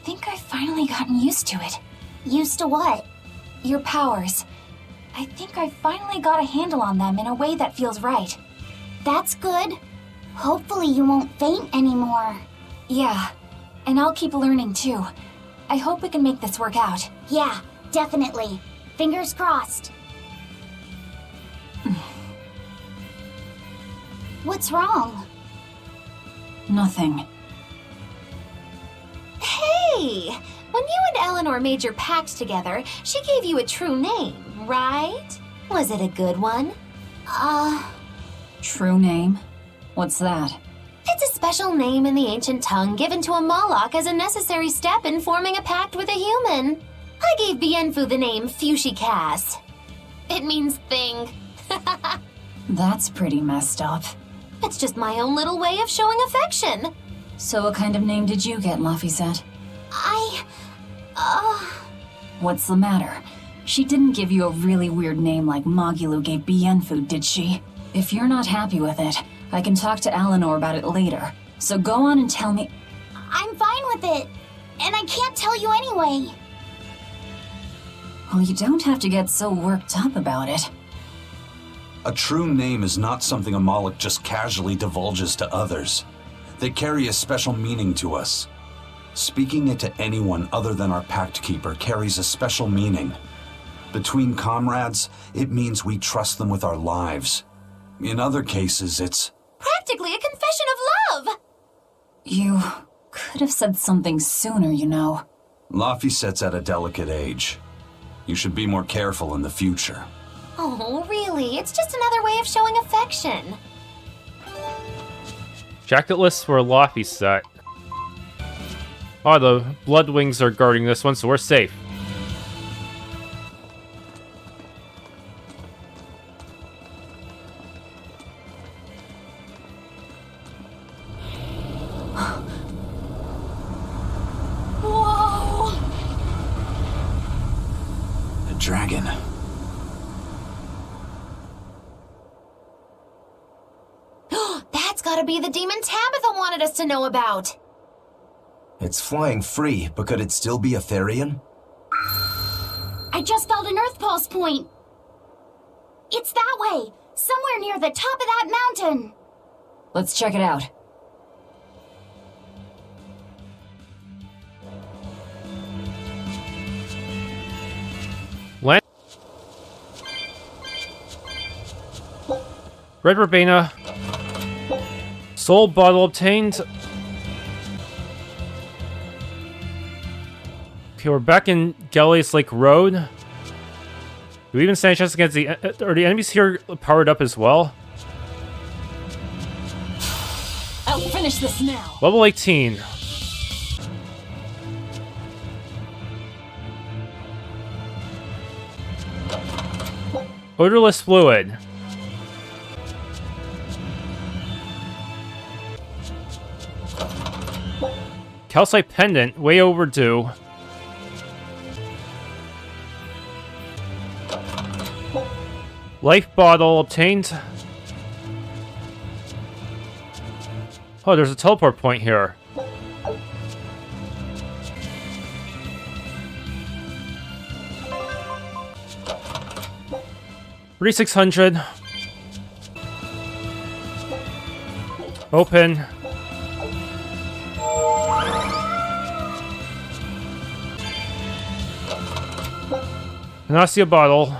think I've finally gotten used to it. Used to what? Your powers. I think I've finally got a handle on them in a way that feels right. That's good. Hopefully you won't faint anymore. Yeah, and I'll keep learning too. I hope we can make this work out. Yeah, definitely. Fingers crossed. What's wrong? Nothing. Hey! When you and Eleanor made your pact together, she gave you a true name, right? Was it a good one? True name? What's that? It's a special name in the ancient tongue given to a Moloch as a necessary step in forming a pact with a human. I gave Bienfu the name Fushi-Cass. It means thing. That's pretty messed up. It's just my own little way of showing affection. So what kind of name did you get, Laphicet? What's the matter? She didn't give you a really weird name like Magilu gave Bienfu, did she? If you're not happy with it, I can talk to Eleanor about it later. So go on and tell me. I'm fine with it. And I can't tell you anyway. Well, you don't have to get so worked up about it. A true name is not something a Moloch just casually divulges to others. They carry a special meaning to us. Speaking it to anyone other than our Pact Keeper carries a special meaning. Between comrades, it means we trust them with our lives. In other cases, it's Practically a confession of love! You could have said something sooner, you know. Laphicet's at a delicate age. You should be more careful in the future. Oh, really? It's just another way of showing affection. Jacket list for Laphicet. Oh, the Bloodwings are guarding this one, so we're safe. Whoa! A dragon. That's gotta be the demon Tabitha wanted us to know about. It's flying free, but could it still be a Therian? I just felt an Earth Pulse point. It's that way, somewhere near the top of that mountain. Let's check it out. Land. Red Verbena. Soul bottle obtained. Okay, we're back in Galley's Lake Road. Do we even stand a chance against the... Are the enemies here powered up as well? I'll finish this now. Level 18. Odorless fluid. Calcite pendant, way overdue. Life bottle obtained. Oh, there's a teleport point here. $3,600. Open. Panacea bottle.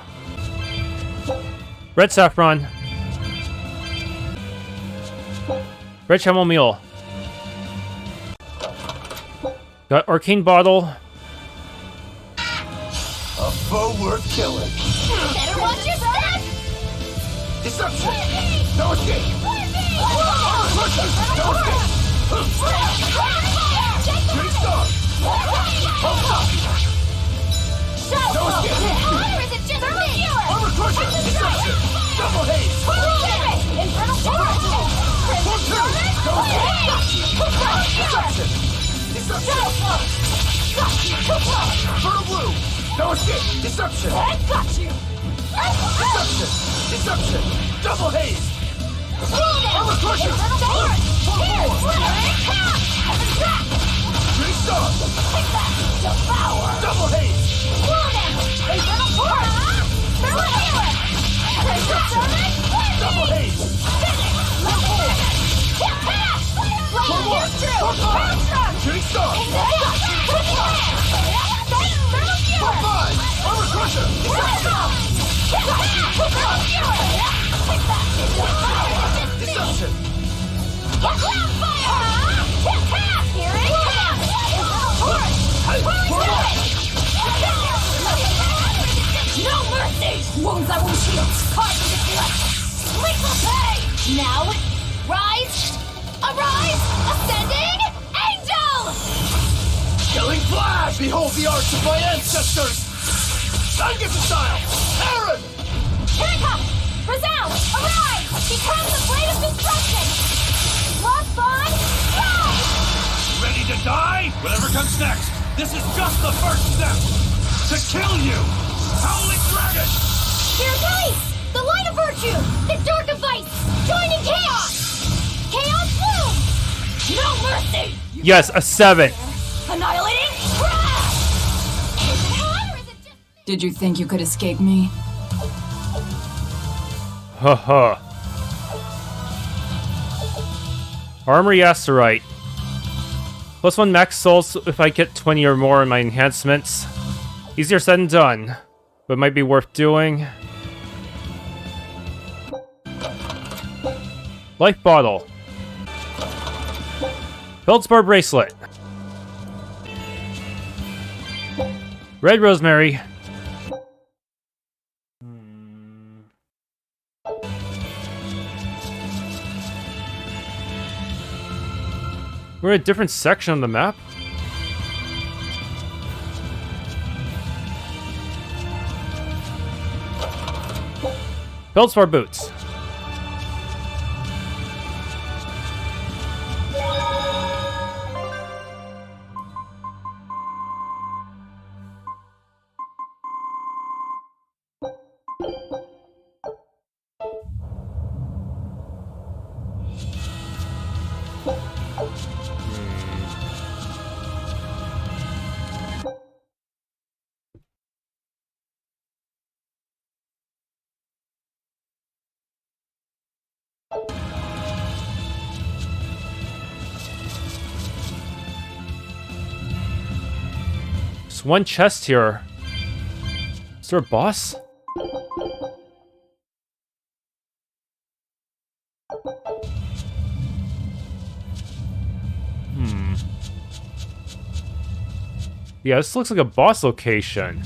Red saffron. Red chamomile. Got arcane bottle. A foe worth killing. Better watch your step! Deception! No escape! No escape! Great start! No escape! Or is it just me? Armor crushing! Deception! Double haze! Infernal force! No escape! Deception! Infernal blue! No escape! Deception! I got you! Deception! Deception! Double haze! Armor crushing! Infernal force! Here! Great start! Behold the arts of my ancestors! Style! Aaron! Peacock! Resound! Arise! Become the blade of destruction! Lost bond! Rise! Ready to die? Whatever comes next, this is just the first step! To kill you! Howling Dragon! Here's ice! The light of virtue! The dark of vice! Joining chaos! Chaos bloom! No mercy! Yes, a 7. Annihilating crash! Is it hot or is it just... Did you think you could escape me? Haha. Armory Asterite. +1 max souls if I get 20 or more in my enhancements. Easier said than done, but might be worth doing. Life Bottle. Feldspar Bracelet. Red Rosemary. We're in a different section on the map. Feldspar Boots. There's one chest here. Is there a boss? Yeah, this looks like a boss location.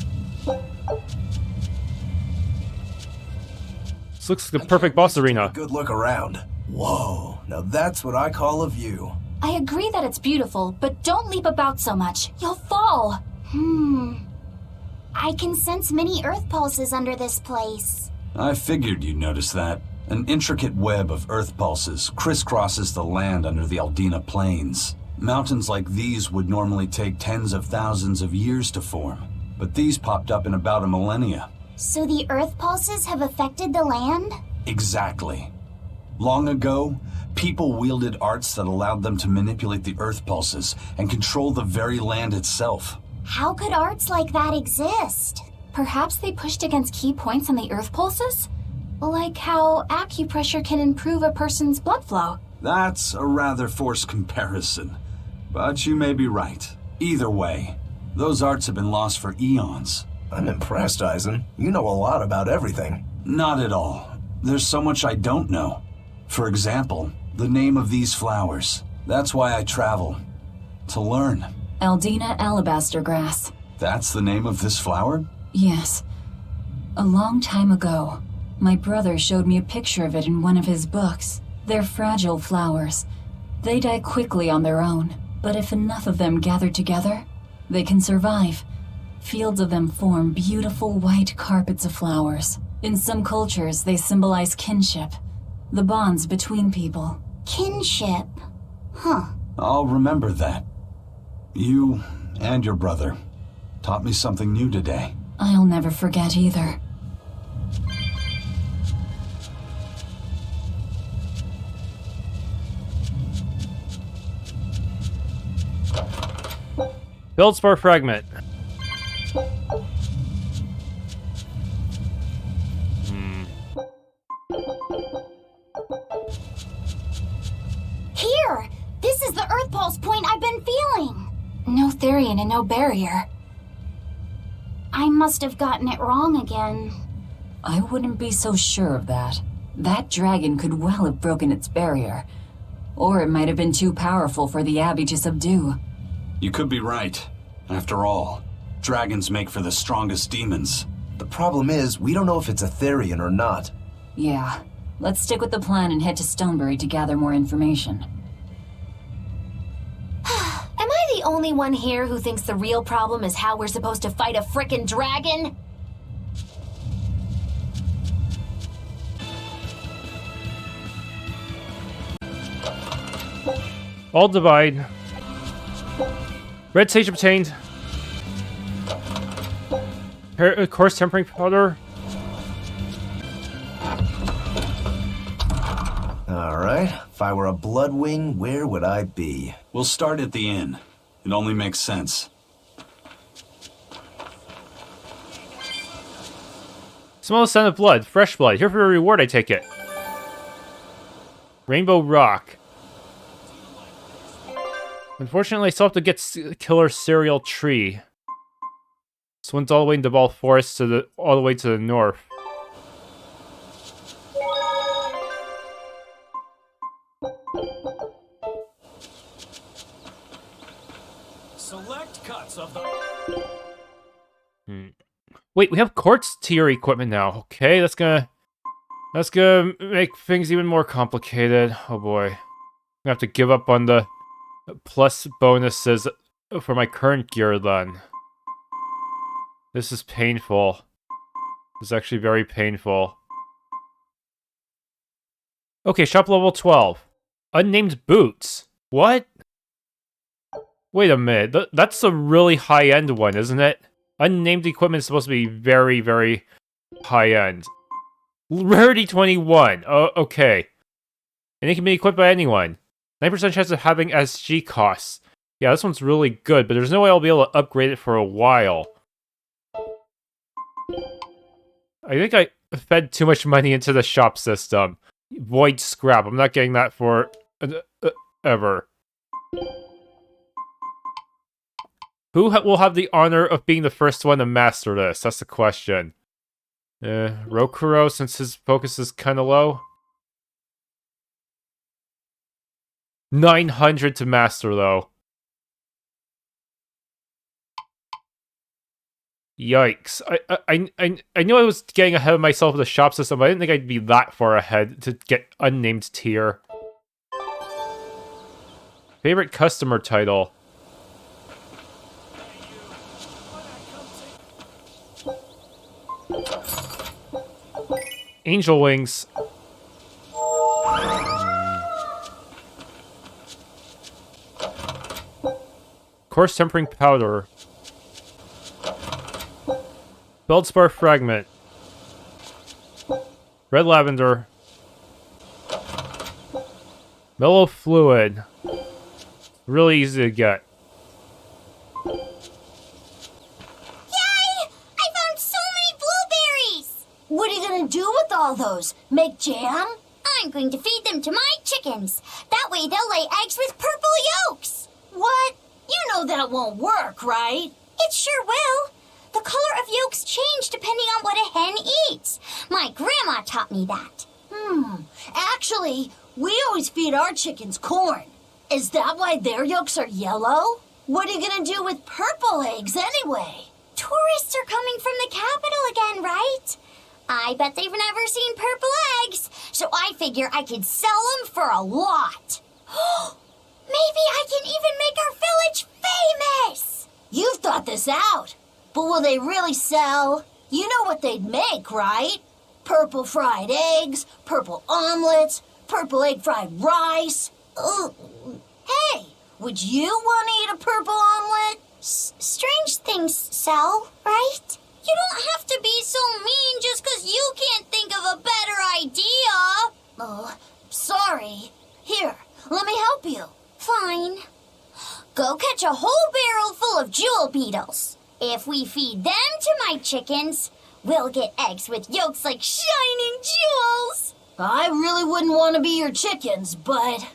This looks like the perfect boss arena. Good look around. Whoa, now that's what I call a view. I agree that it's beautiful, but don't leap about so much. You'll fall. I can sense many earth pulses under this place. I figured you'd notice that. An intricate web of earth pulses crisscrosses the land under the Aldina Plains. Mountains like these would normally take tens of thousands of years to form, but these popped up in about a millennia. So the earth pulses have affected the land? Exactly. Long ago, people wielded arts that allowed them to manipulate the earth pulses and control the very land itself. How could arts like that exist? Perhaps they pushed against key points on the earth pulses? Like how acupressure can improve a person's blood flow. That's a rather forced comparison, but you may be right. Either way, those arts have been lost for eons. I'm impressed, Eisen. You know a lot about everything. Not at all. There's so much I don't know. For example, the name of these flowers. That's why I travel. To learn. Aldina alabaster grass. That's the name of this flower? Yes. A long time ago, my brother showed me a picture of it in one of his books. They're fragile flowers. They die quickly on their own, but if enough of them gather together, they can survive. Fields of them form beautiful white carpets of flowers. In some cultures, they symbolize kinship, the bonds between people. Kinship. Huh. I'll remember that. You and your brother taught me something new today. I'll never forget either. Feldspar Fragment. Here! This is the earth pulse point I've been feeling! No Therian and no barrier. I must have gotten it wrong again. I wouldn't be so sure of that. That dragon could well have broken its barrier. Or it might have been too powerful for the Abbey to subdue. You could be right. After all, dragons make for the strongest demons. The problem is, we don't know if it's a Therian or not. Yeah. Let's stick with the plan and head to Stonebury to gather more information. Am I the only one here who thinks the real problem is how we're supposed to fight a frickin' dragon? All divide. Red sage obtained. Coarse tempering powder. Alright, if I were a Bloodwing, where would I be? We'll start at the inn. It only makes sense. Smell the scent of blood. Fresh blood. Here for a reward, I take it. Rainbow Rock. Unfortunately, I still have to get Killer Cereal Tree. This one's all the way in Davahl Forest all the way to the north. Select cuts of the... Wait, we have quartz tier equipment now. Okay, that's gonna make things even more complicated. Oh boy. I'm gonna have to give up on the plus bonuses for my current gear then. This is painful. This is actually very painful. Okay, shop level 12. Unnamed boots. What? Wait a minute. That's a really high-end one, isn't it? Unnamed equipment is supposed to be very, very high-end. Rarity 21. Oh, okay. And it can be equipped by anyone. 9% chance of having SG costs. Yeah, this one's really good, but there's no way I'll be able to upgrade it for a while. I think I fed too much money into the shop system. Void scrap. I'm not getting that for ever. Who will have the honor of being the first one to master this? That's the question. Rokuro, since his focus is kind of low. 900 to master, though. Yikes. I knew I was getting ahead of myself with the shop system, but I didn't think I'd be that far ahead to get unnamed tier. Favorite customer title. Angel Wings. Coarse Tempering Powder. Feldspar Fragment. Red Lavender. Mellow Fluid. Really easy to get. What are you gonna do with all those? Make jam? I'm going to feed them to my chickens. That way they'll lay eggs with purple yolks. What? You know that won't work, right? It sure will. The color of yolks change depending on what a hen eats. My grandma taught me that. Actually, we always feed our chickens corn. Is that why their yolks are yellow? What are you gonna do with purple eggs anyway? Tourists are coming from the capital again, right? I bet they've never seen purple eggs, so I figure I could sell them for a lot. Maybe I can even make our village famous! You've thought this out, but will they really sell? You know what they'd make, right? Purple fried eggs, purple omelets, purple egg fried rice. Ugh. Hey, would you want to eat a purple omelet? Strange things sell, right? You don't have to be so mean just because you can't think of a better idea. Oh, sorry. Here, let me help you. Fine. Go catch a whole barrel full of jewel beetles. If we feed them to my chickens, we'll get eggs with yolks like shining jewels. I really wouldn't want to be your chickens, but...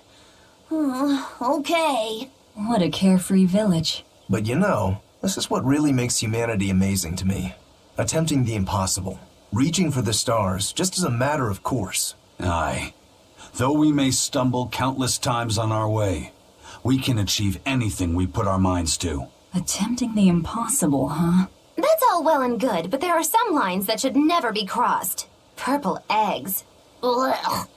okay. What a carefree village. But you know, this is what really makes humanity amazing to me. Attempting the impossible. Reaching for the stars, just as a matter of course. Aye. Though we may stumble countless times on our way, we can achieve anything we put our minds to. Attempting the impossible, huh? That's all well and good, but there are some lines that should never be crossed. Purple eggs. Ugh.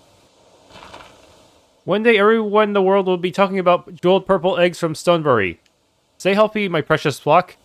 One day everyone in the world will be talking about jeweled purple eggs from Stonebury. Stay healthy, my precious flock.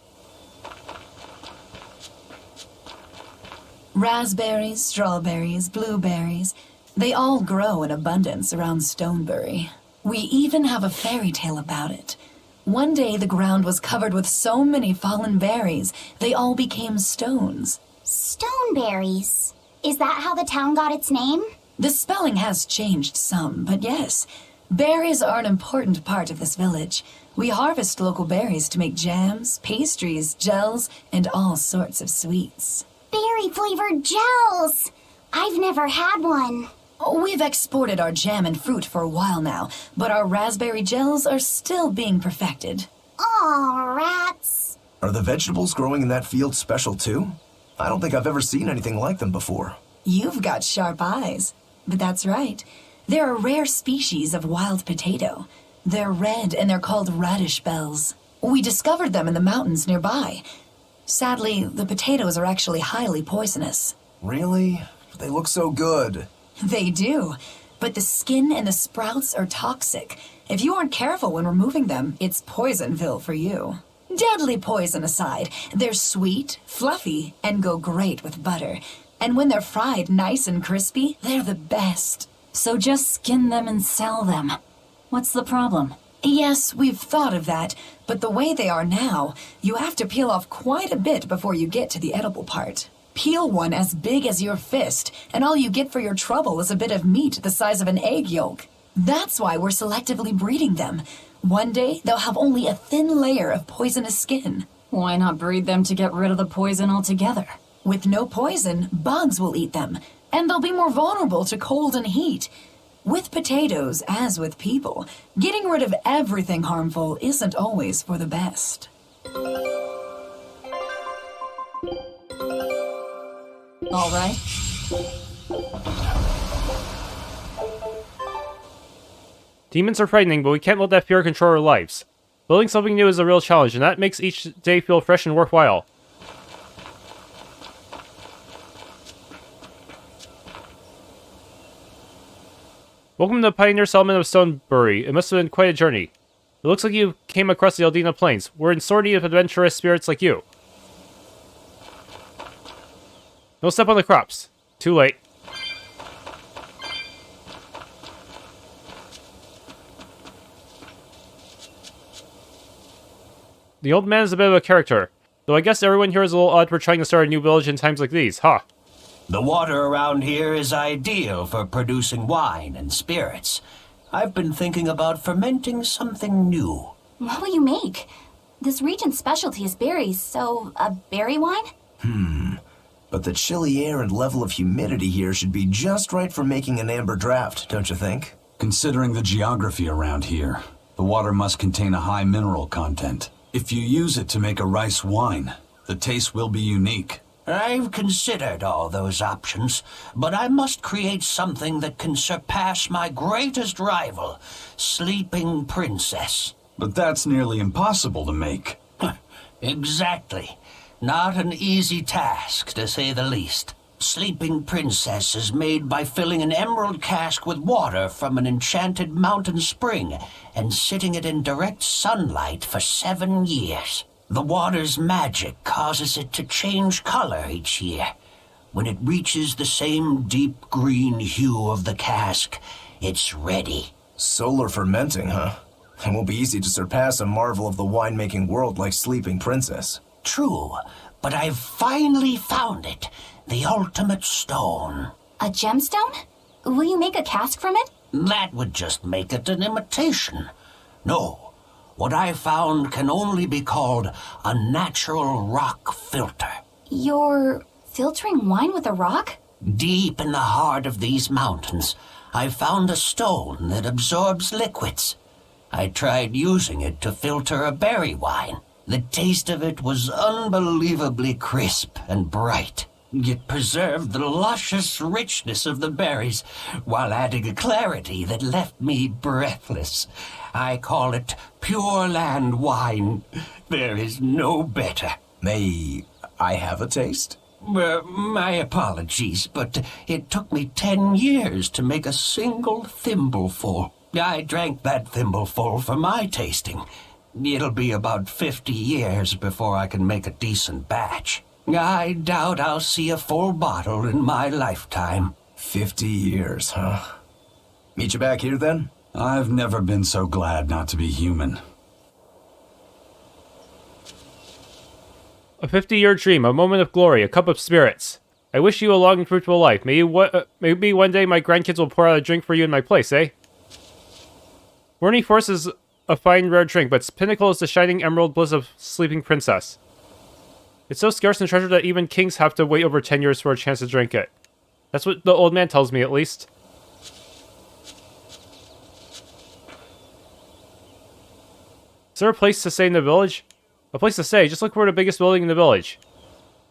Raspberries, strawberries, blueberries, they all grow in abundance around Stonebury. We even have a fairy tale about it. One day the ground was covered with so many fallen berries, they all became stones. Stoneberries. Is that how the town got its name? The spelling has changed some, but yes. Berries are an important part of this village. We harvest local berries to make jams, pastries, gels, and all sorts of sweets. Berry-flavored gels! I've never had one. We've exported our jam and fruit for a while now, but our raspberry gels are still being perfected. Aw, rats. Are the vegetables growing in that field special too? I don't think I've ever seen anything like them before. You've got sharp eyes. But that's right. They're a rare species of wild potato. They're red and they're called radish bells. We discovered them in the mountains nearby. Sadly, the potatoes are actually highly poisonous. Really? They look so good. They do, but the skin and the sprouts are toxic. If you aren't careful when removing them, it's Poisonville for you. Deadly poison aside, they're sweet, fluffy, and go great with butter. And when they're fried nice and crispy, they're the best. So just skin them and sell them. What's the problem? Yes, we've thought of that, but the way they are now, you have to peel off quite a bit before you get to the edible part. Peel one as big as your fist, and all you get for your trouble is a bit of meat the size of an egg yolk. That's why we're selectively breeding them. One day, they'll have only a thin layer of poisonous skin. Why not breed them to get rid of the poison altogether? With no poison, bugs will eat them, and they'll be more vulnerable to cold and heat. With potatoes, as with people, getting rid of everything harmful isn't always for the best. All right. Demons are frightening, but we can't let that fear control our lives. Building something new is a real challenge, and that makes each day feel fresh and worthwhile. Welcome to the pioneer settlement of Stonebury. It must have been quite a journey. It looks like you came across the Aldina Plains. We're in sore need of adventurous spirits like you. No step on the crops. Too late. The old man is a bit of a character. Though I guess everyone here is a little odd for trying to start a new village in times like these, huh? The water around here is ideal for producing wine and spirits. I've been thinking about fermenting something new. What will you make? This region's specialty is berries, so a berry wine? But the chilly air and level of humidity here should be just right for making an amber draft, don't you think? Considering the geography around here, the water must contain a high mineral content. If you use it to make a rice wine, the taste will be unique. I've considered all those options, but I must create something that can surpass my greatest rival, Sleeping Princess. But that's nearly impossible to make. Exactly. Not an easy task, to say the least. Sleeping Princess is made by filling an emerald cask with water from an enchanted mountain spring and sitting it in direct sunlight for 7 years. The water's magic causes it to change color each year. When it reaches the same deep green hue of the cask, it's ready. Solar fermenting, huh? It won't be easy to surpass a marvel of the winemaking world like Sleeping Princess. True, but I've finally found it. The ultimate stone. A gemstone? Will you make a cask from it? That would just make it an imitation. No, what I found can only be called a natural rock filter. You're filtering wine with a rock? Deep in the heart of these mountains, I found a stone that absorbs liquids. I tried using it to filter a berry wine. The taste of it was unbelievably crisp and bright. It preserved the luscious richness of the berries while adding a clarity that left me breathless. I call it Pure Land wine. There is no better. May I have a taste? My apologies, but it took me 10 years to make a single thimbleful. I drank that thimbleful for my tasting. It'll be about 50 years before I can make a decent batch. I doubt I'll see a full bottle in my lifetime. 50 years, huh? Meet you back here then? I've never been so glad not to be human. A 50-year dream, a moment of glory, a cup of spirits. I wish you a long and fruitful life. Maybe one day my grandkids will pour out a drink for you in my place, eh? Warning Forest is a fine, rare drink, but its pinnacle is the shining emerald bliss of sleeping princess. It's so scarce and treasured that even kings have to wait over 10 years for a chance to drink it. That's what the old man tells me, at least. Is there a place to stay in the village? A place to stay? Just look for the biggest building in the village.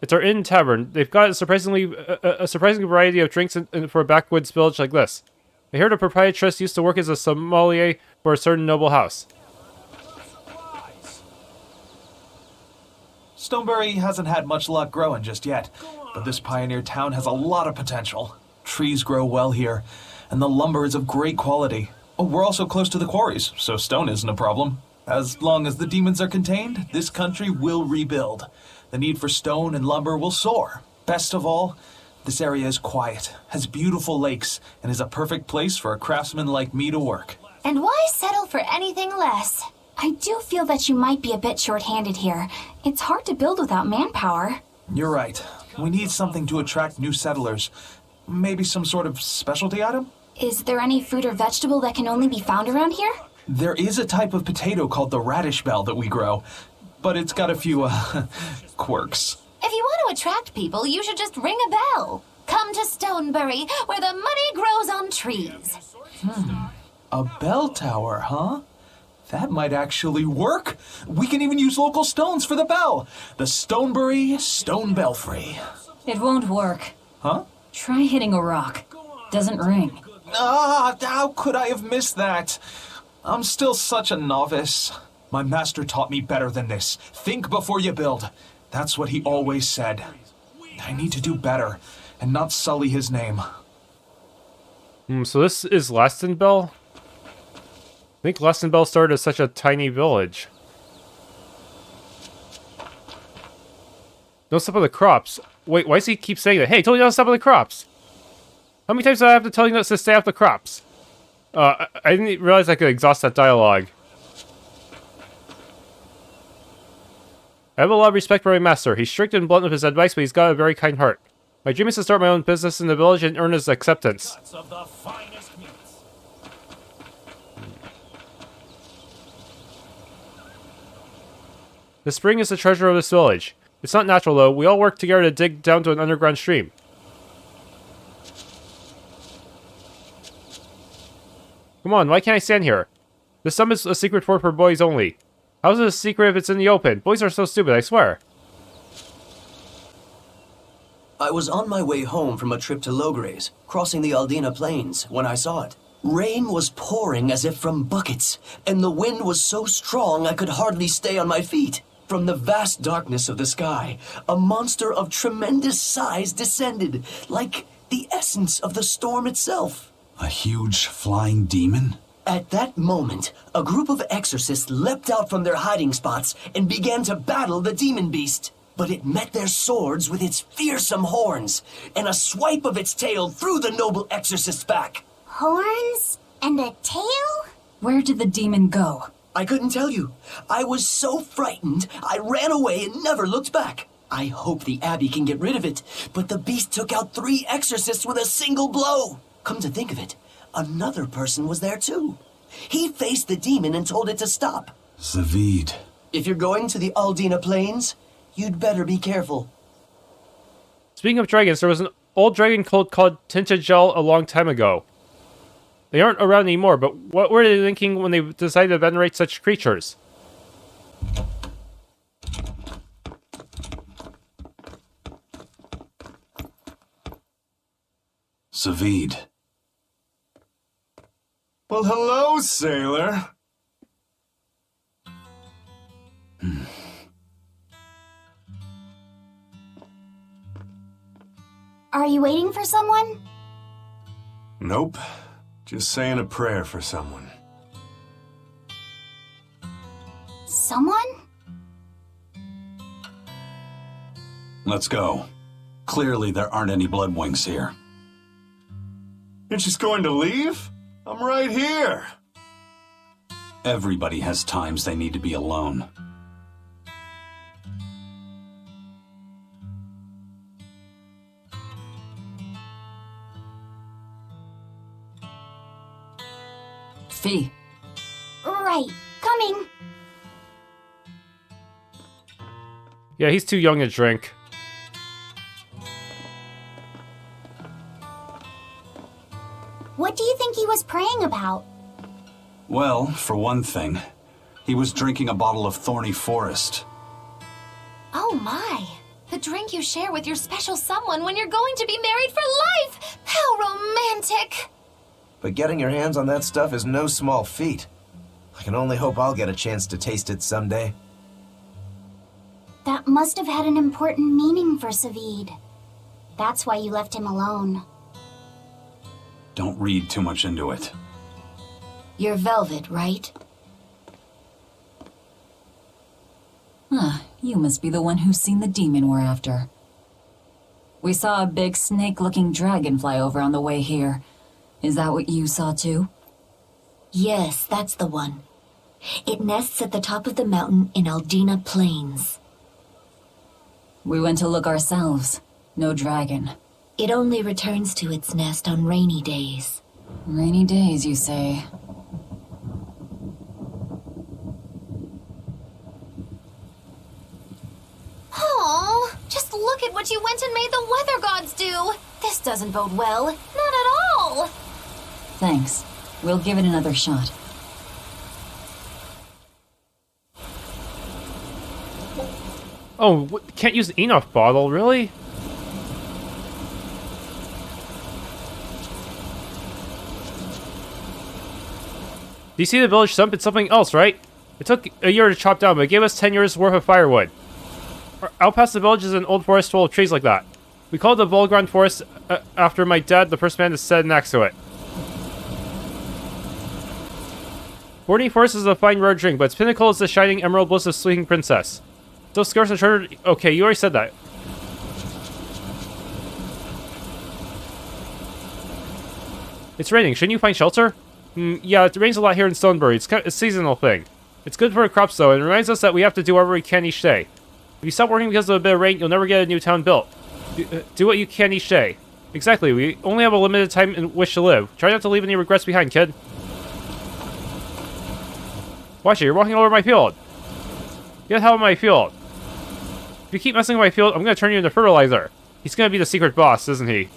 It's our inn tavern. They've got a surprising variety of drinks for a backwoods village like this. I heard a proprietress used to work as a sommelier for a certain noble house. Stonebury hasn't had much luck growing just yet, but this pioneer town has a lot of potential. Trees grow well here, and the lumber is of great quality. Oh, we're also close to the quarries, so stone isn't a problem. As long as the demons are contained, this country will rebuild. The need for stone and lumber will soar. Best of all, this area is quiet, has beautiful lakes, and is a perfect place for a craftsman like me to work. And why settle for anything less? I do feel that you might be a bit short-handed here. It's hard to build without manpower. You're right. We need something to attract new settlers. Maybe some sort of specialty item? Is there any fruit or vegetable that can only be found around here? There is a type of potato called the radish bell that we grow, but it's got a few, quirks. If you want to attract people, you should just ring a bell. Come to Stonebury, where the money grows on trees. A bell tower, huh? That might actually work. We can even use local stones for the bell. The Stonebury Stone Belfry. It won't work. Huh? Try hitting a rock. Doesn't ring. Ah, how could I have missed that? I'm still such a novice. My master taught me better than this. Think before you build. That's what he always said. I need to do better and not sully his name. So this is Lastonbell? I think Lastonbell started as such a tiny village. Don't step on the crops. Wait, why does he keep saying that? Hey, I told you not to step on the crops! How many times do I have to tell you not to stay off the crops? I didn't realize I could exhaust that dialogue. I have a lot of respect for my master. He's strict and blunt with his advice, but he's got a very kind heart. My dream is to start my own business in the village and earn his acceptance. The spring is the treasure of this village. It's not natural, though. We all work together to dig down to an underground stream. Come on, why can't I stand here? This sum is a secret fort for boys only. How is it a secret if it's in the open? Boys are so stupid, I swear. I was on my way home from a trip to Logres, crossing the Aldina Plains, when I saw it. Rain was pouring as if from buckets, and the wind was so strong I could hardly stay on my feet. From the vast darkness of the sky, a monster of tremendous size descended, like the essence of the storm itself. A huge flying demon? At that moment, a group of exorcists leapt out from their hiding spots and began to battle the demon beast. But it met their swords with its fearsome horns, and a swipe of its tail threw the noble exorcist's back. Horns? And a tail? Where did the demon go? I couldn't tell you. I was so frightened, I ran away and never looked back. I hope the Abbey can get rid of it, but the beast took out 3 exorcists with a single blow. Come to think of it, another person was there too. He faced the demon and told it to stop. Zavid. If you're going to the Aldina Plains, you'd better be careful. Speaking of dragons, there was an old dragon cult called Tintagel a long time ago. They aren't around anymore, but what were they thinking when they decided to venerate such creatures? Zavid. Well, hello, sailor. Are you waiting for someone? Nope. Just saying a prayer for someone. someone? Let's go. Clearly there aren't any bloodwings here. And she's going to leave? I'm right here. Everybody has times they need to be alone. Fee. Right, coming. Yeah, he's too young to drink. What do you think he was praying about? Well, for one thing, he was drinking a bottle of thorny forest. Oh my! The drink you share with your special someone when you're going to be married for life! How romantic! But getting your hands on that stuff is no small feat. I can only hope I'll get a chance to taste it someday. That must have had an important meaning for Savid. That's why you left him alone. Don't read too much into it. You're Velvet, right? You must be the one who's seen the demon we're after. We saw a big snake-looking dragon fly over on the way here. Is that what you saw too? Yes, that's the one. It nests at the top of the mountain in Aldina Plains. We went to look ourselves. No dragon. It only returns to its nest on rainy days. Rainy days, you say? Oh, just look at what you went and made the weather gods do. This doesn't bode well. Not at all. Thanks. We'll give it another shot. Oh, can't use the enough bottle, really? Do you see the village stump? It's something else, right? It took a year to chop down, but it gave us 10 years worth of firewood. Out past the village is an old forest full of trees like that. We call it the Davahl Forest after my dad, the first man to set next to it. Boarding Forest is a fine rare drink, but its pinnacle is the shining emerald bliss of Sleeping Princess. Those scarves are chartered. Okay, you already said that. It's raining. Shouldn't you find shelter? Yeah, it rains a lot here in Stonebury. It's kind of a seasonal thing. It's good for the crops, though, and it reminds us that we have to do whatever we can each day. If you stop working because of a bit of rain, you'll never get a new town built. Do what you can each day. Exactly. We only have a limited time in which to live. Try not to leave any regrets behind, kid. Watch it. You're walking over my field. Get the hell out of my field. If you keep messing with my field, I'm going to turn you into fertilizer. He's going to be the secret boss, isn't he?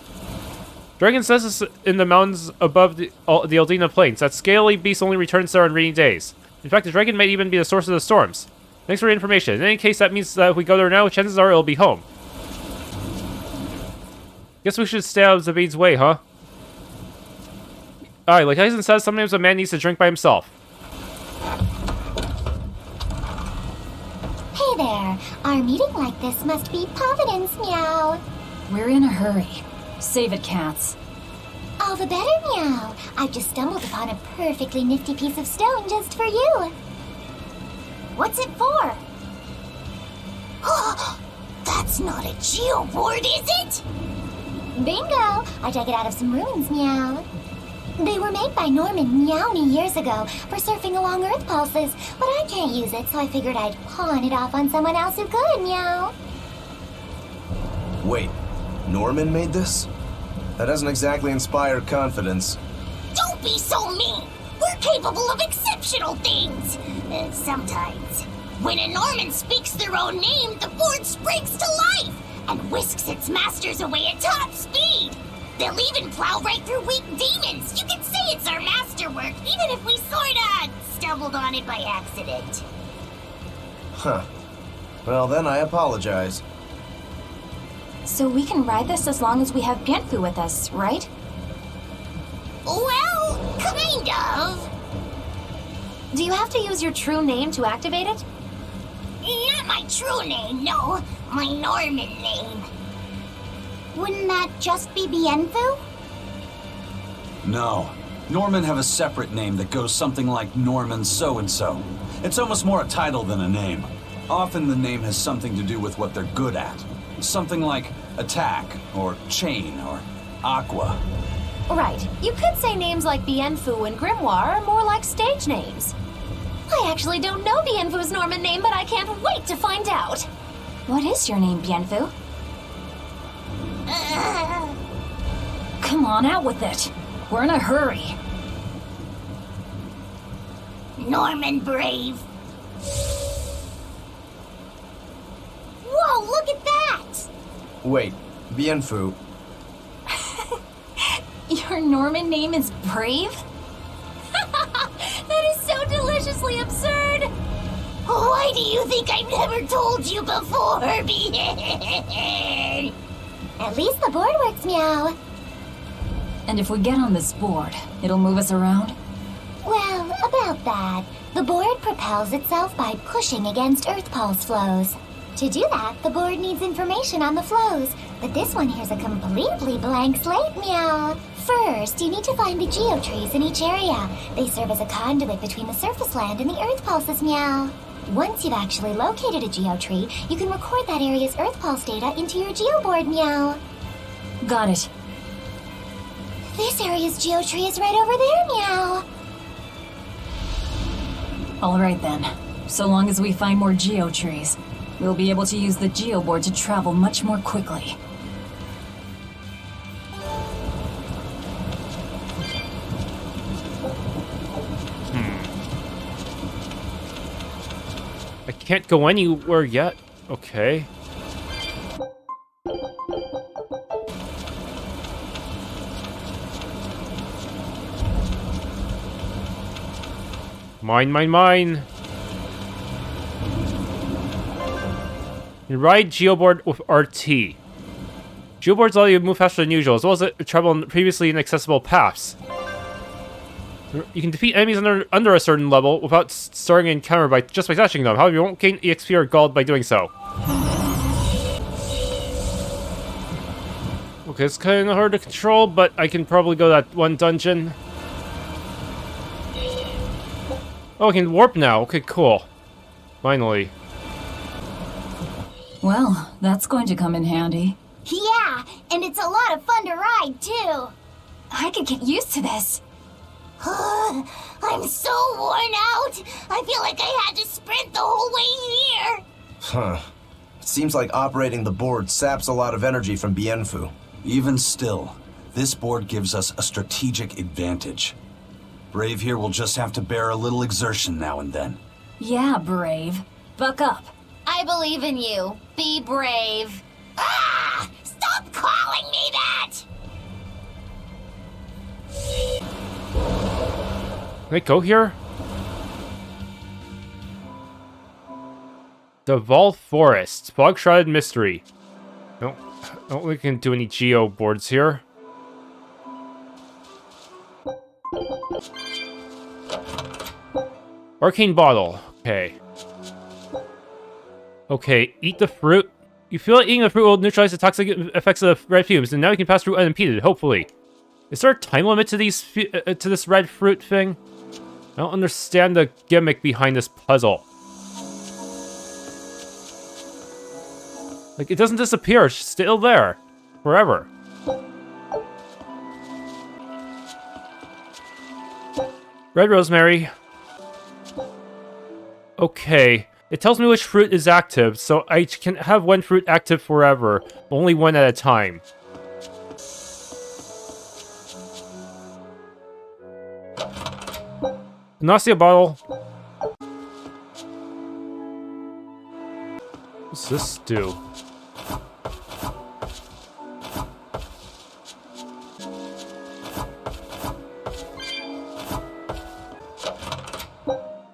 Dragon says this in the mountains above the Aldina Plains. That scaly beast only returns there on rainy days. In fact, the dragon might even be the source of the storms. Thanks for the information. In any case, that means that if we go there now, chances are it'll be home. Guess we should stay out of Zavid's way, huh? Alright, like Tyson says, sometimes a man needs to drink by himself. Hey there. Our meeting like this must be Providence, meow. We're in a hurry. Save it, cats. All the better, meow. I've just stumbled upon a perfectly nifty piece of stone just for you. What's it for? That's not a geoboard, is it? Bingo! I dug it out of some ruins, meow. They were made by Norman Meowny years ago for surfing along Earth pulses, but I can't use it, so I figured I'd pawn it off on someone else who could, meow. Wait, Norman made this? That doesn't exactly inspire confidence. Don't be so mean! We're capable of exceptional things! Sometimes. When a Norman speaks their own name, the board springs to life and whisks its masters away at top speed. They'll even plow right through weak demons. You can say it's our masterwork, even if we sorta stumbled on it by accident. Huh. Well, then I apologize. So we can ride this as long as we have Pantfu with us, right? Well, kind of. Do you have to use your true name to activate it? Not my true name, no. My Norman name. Wouldn't that just be Bienfu? No. Norman have a separate name that goes something like Norman so-and-so. It's almost more a title than a name. Often the name has something to do with what they're good at. Something like attack, or chain, or aqua. Right. You could say names like Bienfu and Grimoire are more like stage names. I actually don't know Bienfu's Norman name, but I can't wait to find out. What is your name, Bienfu? Come on, out with it. We're in a hurry. Norman Brave. Whoa, look at that! Wait, Bienfu. Your Norman name is Brave? That is so deliciously absurd! Why do you think I've never told you before, Bien? At least the board works, Meow. And if we get on this board, it'll move us around? Well, about that. The board propels itself by pushing against Earth Pulse flows. To do that, the board needs information on the flows, but this one here's a completely blank slate, Meow. First, you need to find the geotrees in each area. They serve as a conduit between the surface land and the Earth Pulses, Meow. Once you've actually located a geotree, you can record that area's Earth Pulse data into your GeoBoard, Meow. Got it. This area's geotree is right over there, Meow. All right then. So long as we find more geotrees, we'll be able to use the GeoBoard to travel much more quickly. I can't go anywhere yet. Okay. Mine. You ride GeoBoard with RT. GeoBoards allow you to move faster than usual, as well as travel on previously inaccessible paths. You can defeat enemies under a certain level without starting an encounter just by touching them. However, you won't gain EXP or gold by doing so. Okay, it's kind of hard to control, but I can probably go that one dungeon. Oh, I can warp now. Okay, cool. Finally. Well, that's going to come in handy. Yeah, and it's a lot of fun to ride, too. I could get used to this. I'm so worn out. I feel like I had to sprint the whole way here. Huh. It seems like operating the board saps a lot of energy from Bienfu. Even still, this board gives us a strategic advantage. Brave here will just have to bear a little exertion now and then. Yeah, Brave. Buck up. I believe in you. Be brave. Ah! Stop calling me that! Can I go here? Davahl Forest. Fog-shrouded mystery. No, I don't think we can do any geo boards here. Arcane bottle. Okay. Okay, eat the fruit. You feel like eating the fruit will neutralize the toxic effects of the red fumes, and now you can pass through unimpeded, hopefully. Is there a time limit to these to this red fruit thing? I don't understand the gimmick behind this puzzle. Like, it doesn't disappear, it's still there. Forever. Red rosemary. Okay. It tells me which fruit is active, so I can have one fruit active forever. Only one at a time. Nausea bottle. What's this do?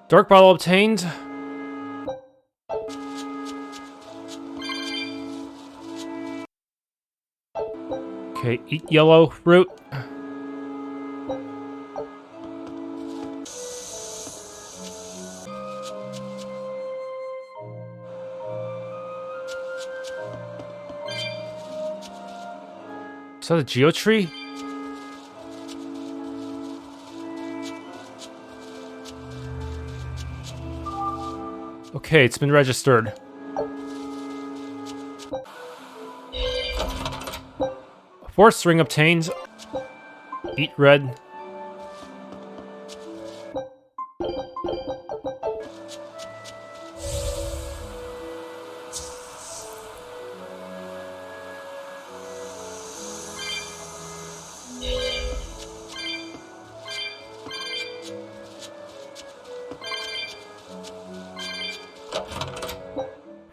Dark bottle obtained. Okay, eat yellow fruit. Is that a geotree? Okay, it's been registered. Force ring obtained. Eat red.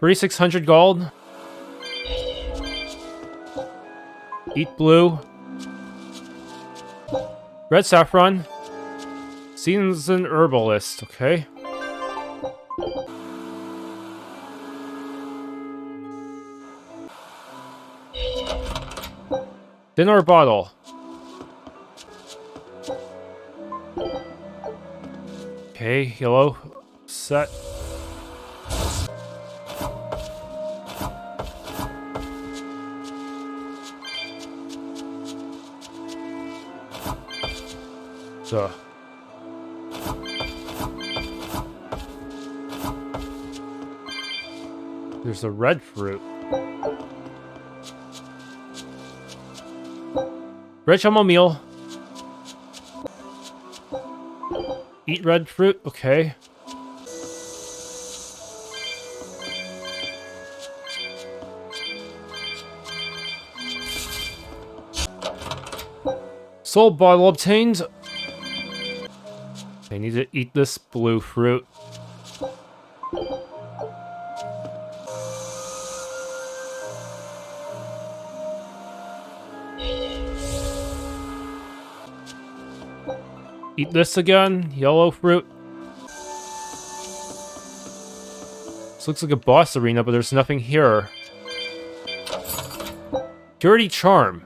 $3,600 gold. Eat blue. Red saffron. Seasoned herbalist, okay. Dinner bottle. Okay, yellow. Set. So. There's a red fruit. Red chamomile. Eat red fruit, okay. Soul bottle obtained. I need to eat this blue fruit. Eat this again, yellow fruit. This looks like a boss arena, but there's nothing here. Purity charm.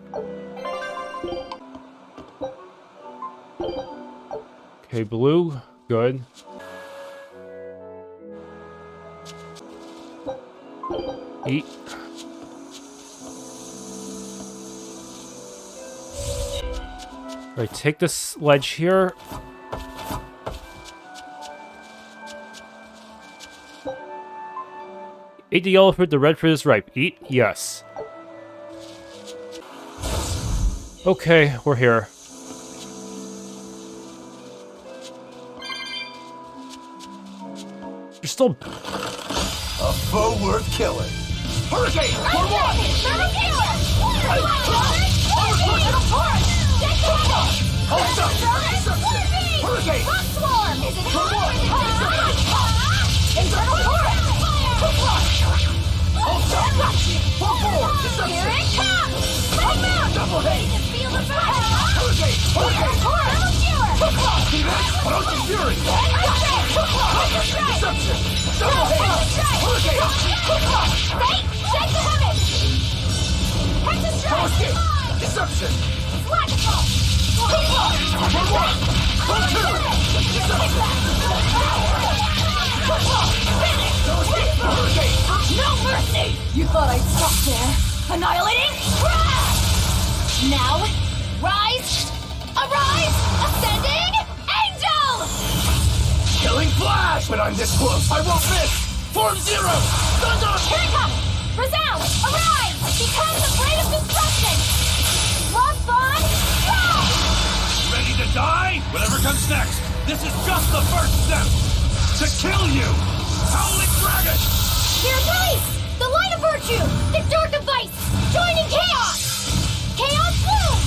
Okay, blue, good. Eat. Alright, take this ledge here. Eat the yellow fruit, the red fruit is ripe. Eat? Yes. Okay, we're here. You're still... A foe worth killing. Hurricane! For one! Hold up! Hurricane! Rock swarm! Is it For one! Internal forest! Hold up! For four! Here it comes! Right now! Double haze! Feel the fire! Hurricane! Hurricane! Approaching fury! Deception! Double haze! Hurricane! Shake the heavens! Catch a strike! Deception! Flexible! For one! For two! Hurricane! No mercy! You thought I'd stop there? Annihilating? Crash! Now, rise! Arise! Ascending! Angel! Killing flash! When I'm this close, I won't miss! Form zero! Thunder! Here it comes! Resound! Arise! Become the blade of destruction! Lost Bond! Go! Ready to die? Whatever comes next. This is just the first step. To kill you! Howling Dragon! Here it comes! The light of virtue! The dark of vice! Joining chaos! Chaos bloom!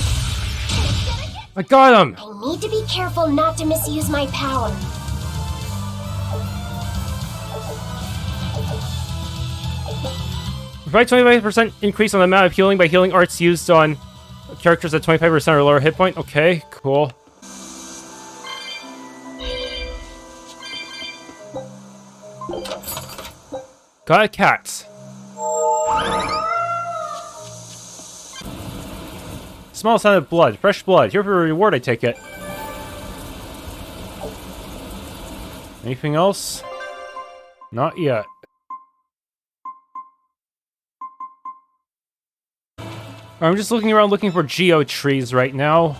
I got him! I need to be careful not to misuse my power. Provide 25% increase on the amount of healing by healing arts used on characters at 25% or lower hit point. Okay, cool. Got a cat. Small sound of blood. Fresh blood. Here for a reward, I take it. Anything else? Not yet. I'm just looking around looking for geotrees right now.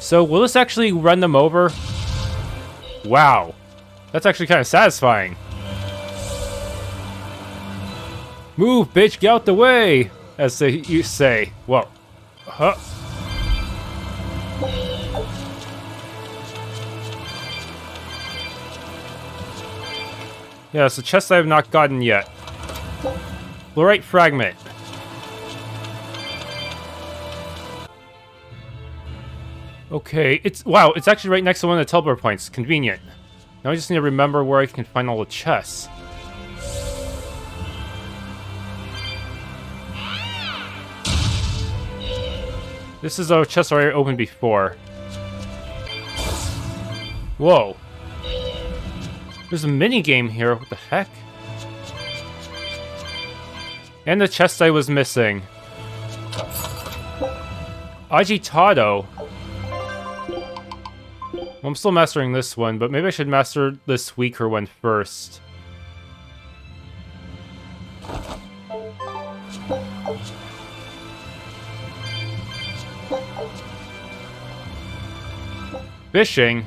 So, will this actually run them over? Wow. That's actually kind of satisfying. Move, bitch, get out the way! As you say. Whoa. Huh. Yeah, it's a chest I have not gotten yet. Fluorite fragment. Okay, wow, it's actually right next to one of the teleport points. Convenient. Now I just need to remember where I can find all the chests. This is a chest I already opened before. Whoa. There's a mini game here. What the heck? And the chest I was missing. Agitado. Well, I'm still mastering this one, but maybe I should master this weaker one first. Fishing?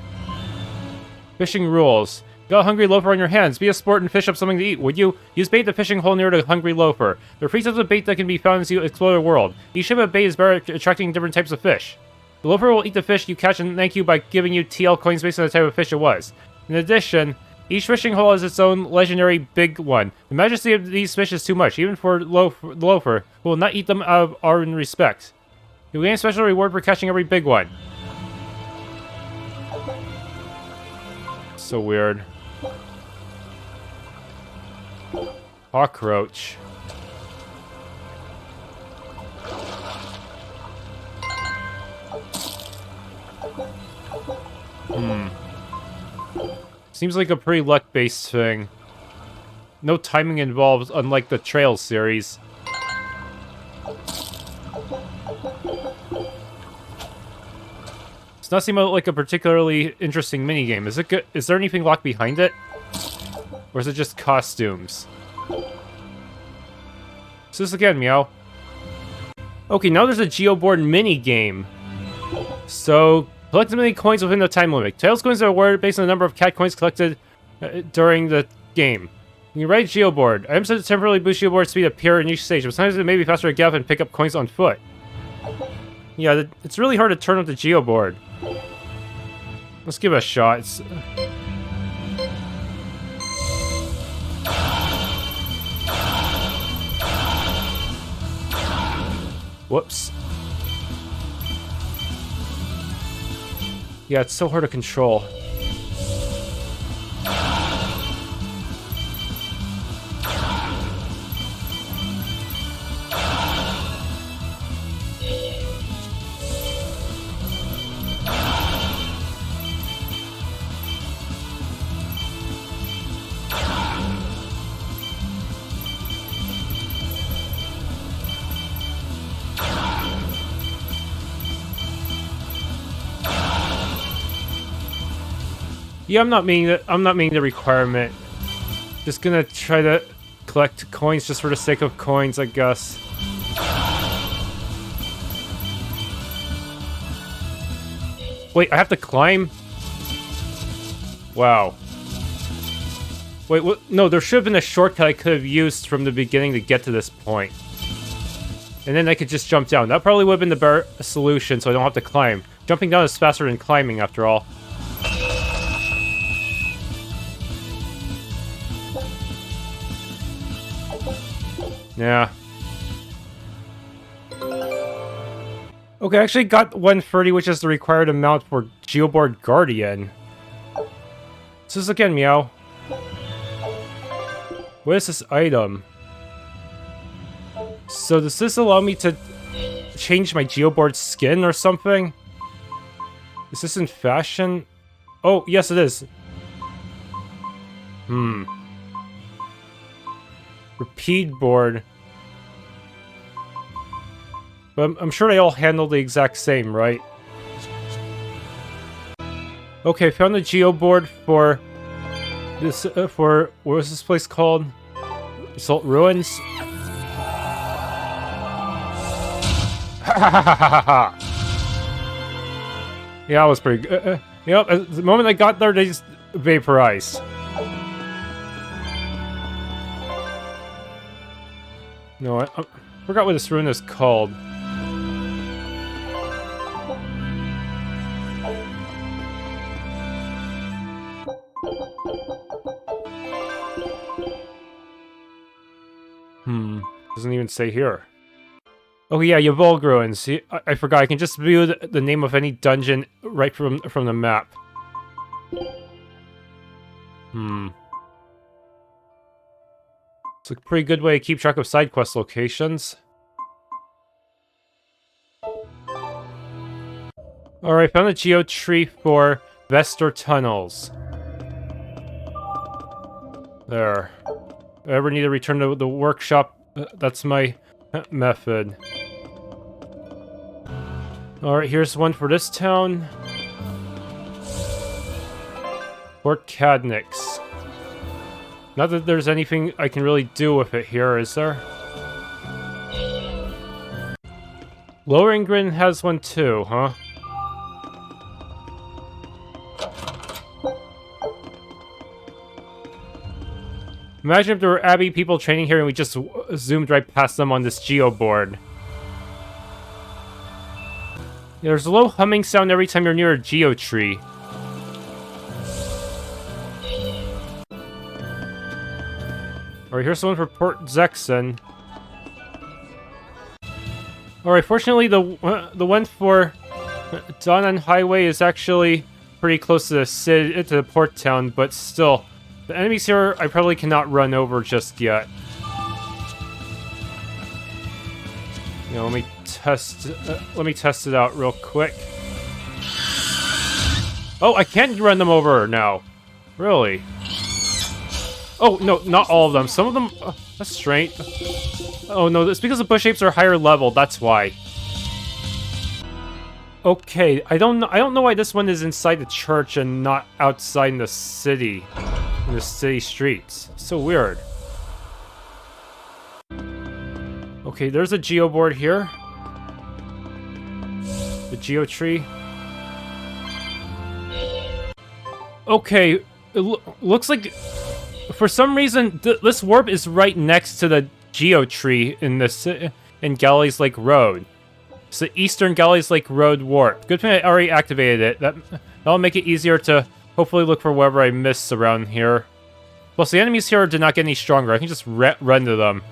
Fishing rules. Got a hungry loafer on your hands. Be a sport and fish up something to eat, would you? Use bait at the fishing hole near the hungry loafer. There are free types of bait that can be found as you explore the world. Each type of bait is better at attracting different types of fish. The loafer will eat the fish you catch and thank you by giving you TL coins based on the type of fish it was. In addition, each fishing hole has its own legendary big one. The majesty of these fish is too much, even for the loafer, who will not eat them out of our respect. You'll gain a special reward for catching every big one. So weird. Cockroach. Seems like a pretty luck-based thing. No timing involved, unlike the Trails series. Does not seem like a particularly interesting minigame. Is it good? Is there anything locked behind it? Or is it just costumes? So this again, Meow. Okay, now there's a GeoBoard minigame. So, collect as many coins within the time limit. Tails coins are awarded based on the number of cat coins collected during the game. You can write GeoBoard. Items that temporarily boost GeoBoard speed appear in each stage, but sometimes it may be faster to get up and pick up coins on foot. Yeah, it's really hard to turn up the GeoBoard. Let's give it a shot. Whoops. Yeah, it's so hard to control. Yeah, I'm not meaning the requirement. Just gonna try to collect coins just for the sake of coins, I guess. Wait, I have to climb? Wow. Wait, what? No, there should have been a shortcut I could have used from the beginning to get to this point. And then I could just jump down. That probably would have been the better solution, so I don't have to climb. Jumping down is faster than climbing, after all. Yeah. Okay, I actually got 130, which is the required amount for GeoBoard Guardian. So this again, Meow. What is this item? So does this allow me to change my GeoBoard skin or something? Is this in fashion? Oh, yes it is. Repeat board. But I'm sure they all handle the exact same, right? Okay, found the GeoBoard for this, what was this place called? Salt Ruins? Yeah, that was pretty good. Yep, the moment I got there, they just vaporized. No, I forgot what this rune is called. Doesn't even say here. Oh yeah, Aball Ruins. See, I forgot. I can just view the name of any dungeon right from the map. It's a pretty good way to keep track of side quest locations. Alright, found a Geotree for Vester Tunnels. There. If I ever need to return to the workshop, that's my method. Alright, here's one for this town. Port Cadnix. Not that there's anything I can really do with it here, is there? Lohengrin has one too, huh? Imagine if there were Abbey people training here and we just zoomed right past them on this GEOBOARD. Yeah, there's a low humming sound every time you're near a Geotree. Alright, here's one for Port Zexon. Alright, fortunately the one for Danaan Highway is actually pretty close to the port town, but still, the enemies here I probably cannot run over just yet. You know, let me test it out real quick. Oh, I can run them over now. Really? Oh, no, not all of them. Some of them... that's strange. Oh, no, it's because the bush apes are higher level. That's why. Okay, I don't know why this one is inside the church and not outside in the city. In the city streets. So weird. Okay, there's a GEOBOARD here. The Geotree. Okay, it looks like... for some reason, this warp is right next to the Geotree in Galleys Lake Road. It's the Eastern Galleys Lake Road warp. Good thing I already activated it. That'll make it easier to hopefully look for whatever I missed around here. Plus, the enemies here did not get any stronger. I can just run to them.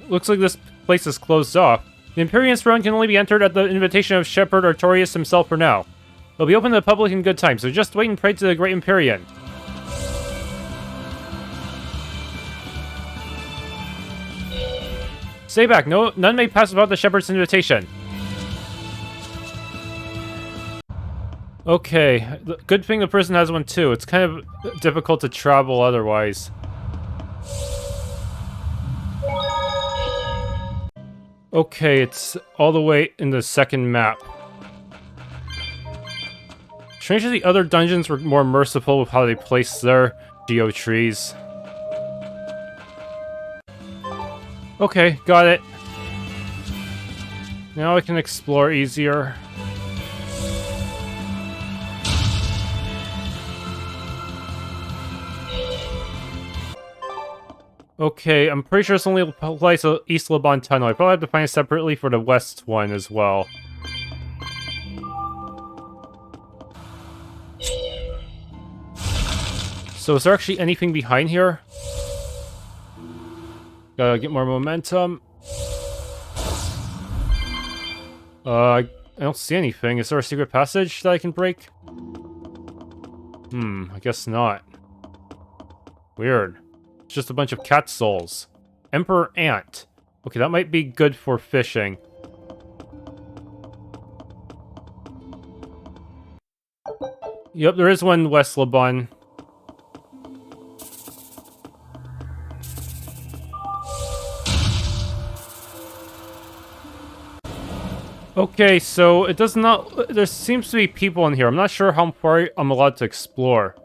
Looks like this place is closed off. The Imperium's throne can only be entered at the invitation of Shepherd Artorius himself for now. It'll be open to the public in good time, so just wait and pray to the Great Empyrean. Stay back. None may pass without the Shepherd's invitation. Okay, good thing the prison has one too. It's kind of difficult to travel otherwise. Okay, it's all the way in the second map. Strangely, the other dungeons were more merciful with how they placed their Geotrees. Okay, got it. Now I can explore easier. Okay, I'm pretty sure this only applies to East Laban Tunnel. I probably have to find it separately for the west one as well. So is there actually anything behind here? Gotta get more momentum. I don't see anything. Is there a secret passage that I can break? I guess not. Weird. It's just a bunch of cat souls. Emperor Ant. Okay, that might be good for fishing. Yep, there is one in West Laban. Okay, so it does not... there seems to be people in here. I'm not sure how far I'm allowed to explore.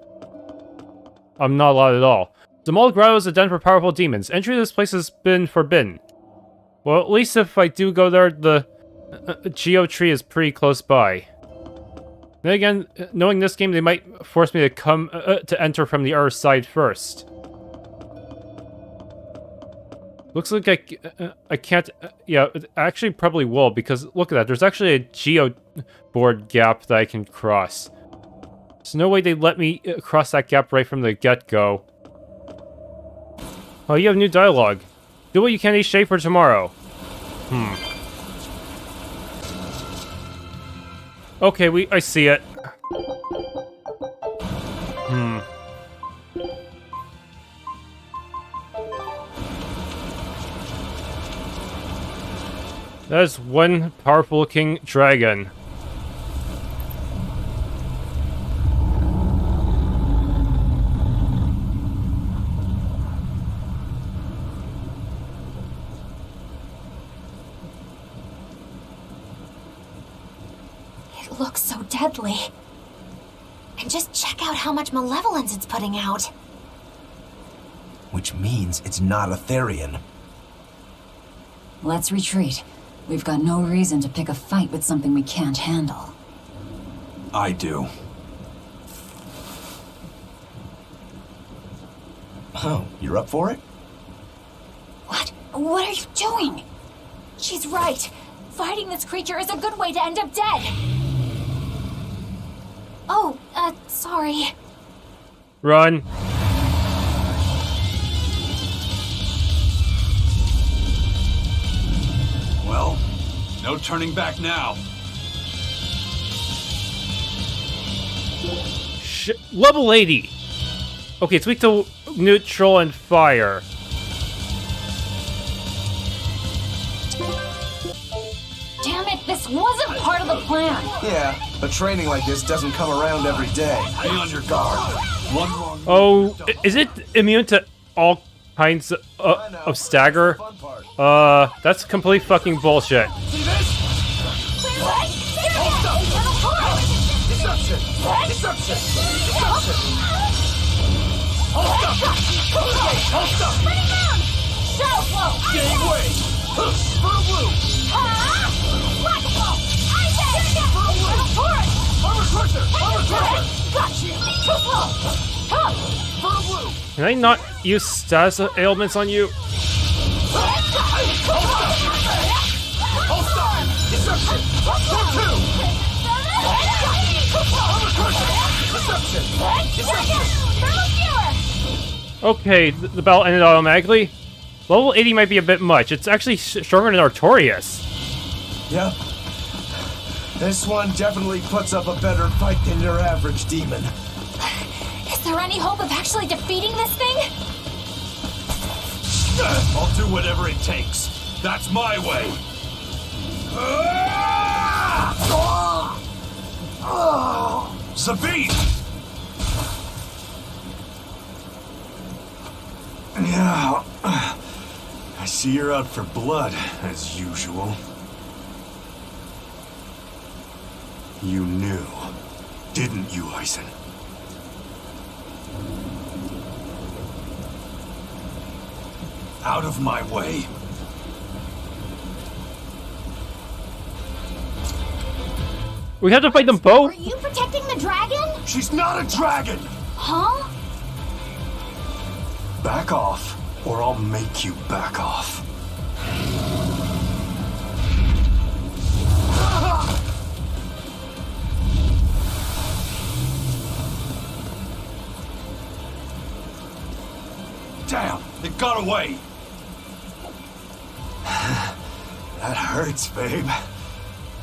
I'm not allowed at all. Daemon Grotto is a den for powerful demons. Entry to this place has been forbidden. Well, at least if I do go there, the Geotree is pretty close by. Then again, knowing this game, they might force me to come to enter from the other side first. Looks like I can't. Yeah, I actually probably will, because look at that. There's actually a GEOBOARD gap that I can cross. There's no way they'd let me cross that gap right from the get-go. Oh, you have new dialogue. Do what you can each day for tomorrow. Okay, I see it. That is one powerful-looking dragon. It looks so deadly. And just check out how much malevolence it's putting out. Which means it's not a Therian. Let's retreat. We've got no reason to pick a fight with something we can't handle. I do. Oh, you're up for it? What? What are you doing? She's right. Fighting this creature is a good way to end up dead. Oh, sorry. Run. Well, no turning back now. Level 80! Okay, it's weak to neutral and fire. Damn it, this wasn't part of the plan. Yeah, but training like this doesn't come around every day. Be on your guard. One wrong. Oh, is it immune to all kinds of stagger? That's complete fucking bullshit. See this? Hold up! Deception! Deception! Deception! Hold up! Hold up! Bring it down! Shadow flow! Getting way! For a blue! Black flow! Ice edge! For a blue! Forest! Armor crusher! Armor crusher! Got you! Two flow! Come! For a blue! Can I not use status ailments on you? Hold up! Deception! For two! Armor crusher! Deception! Deception! Okay, the battle ended automatically. Level 80 might be a bit much. It's actually stronger than Artorius. Yep. This one definitely puts up a better fight than your average demon. Is there any hope of actually defeating this thing? I'll do whatever it takes. That's my way. Sabine! Yeah. I see you're out for blood, as usual. You knew, didn't you, Eisen? Out of my way. We have to fight them both? Are you protecting the dragon? She's not a dragon! Huh? Back off, or I'll make you back off. Damn, it got away. That hurts, babe.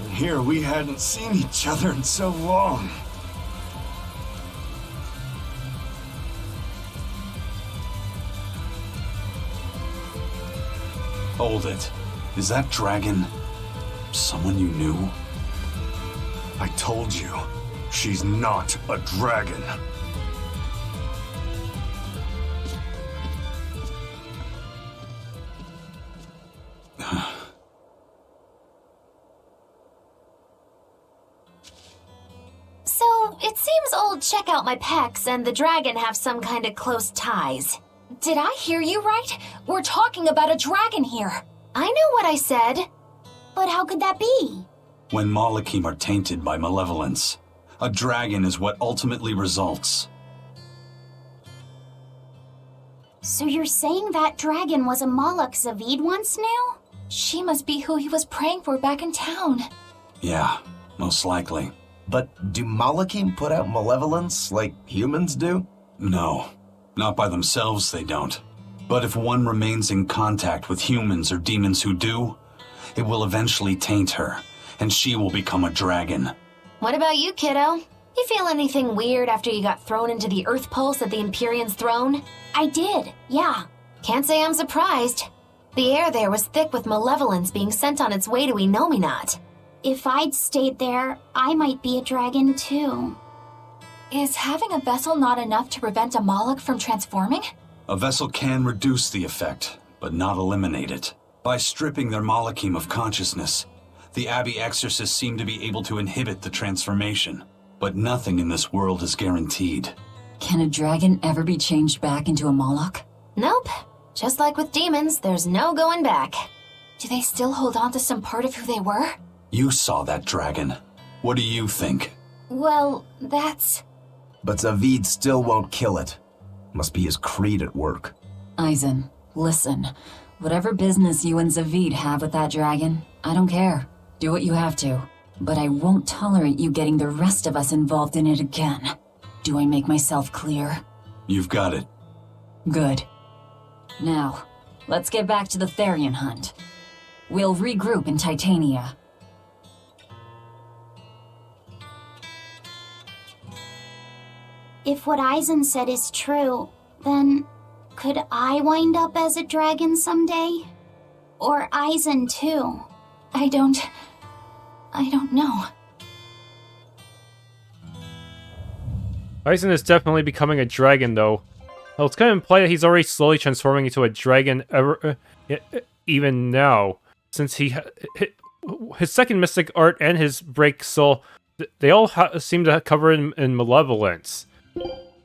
And here we hadn't seen each other in so long. Hold it. Is that dragon someone you knew? I told you, she's not a dragon. So, it seems old Check Out My Pecs and the dragon have some kind of close ties. Did I hear you right? We're talking about a dragon here. I know what I said. But how could that be? When Malachim are tainted by malevolence, A dragon is what ultimately results. So you're saying that dragon was a Moloch Zavid once knew? She must be who he was praying for back in town. Yeah, most likely. But do Malachim put out malevolence like humans do? No, not by themselves they don't. But if one remains in contact with humans or demons who do, it will eventually taint her, and she will become a dragon. What about you, kiddo? You feel anything weird after you got thrown into the Earth Pulse at the Empyrean's throne? I did, yeah. Can't say I'm surprised. The air there was thick with malevolence being sent on its way to Enominat. If I'd stayed there, I might be a dragon too. Is having a vessel not enough to prevent a Moloch from transforming? A vessel can reduce the effect, but not eliminate it. By stripping their Malachim of consciousness, the Abbey exorcists seem to be able to inhibit the transformation. But nothing in this world is guaranteed. Can a dragon ever be changed back into a Moloch? Nope. Just like with demons, there's no going back. Do they still hold on to some part of who they were? You saw that dragon. What do you think? Well, that's... But Zavid still won't kill it. Must be his creed at work. Eisen, listen. Whatever business you and Zavid have with that dragon, I don't care. Do what you have to. But I won't tolerate you getting the rest of us involved in it again. Do I make myself clear? You've got it. Good. Now, let's get back to the Therian hunt. We'll regroup in Titania. If what Eisen said is true, then could I wind up as a dragon someday? Or Eisen too? I don't know. Eisen is definitely becoming a dragon, though. Well, it's kind of implied that he's already slowly transforming into a dragon even now, since his second mystic art and his break soul, they all seem to cover him in malevolence.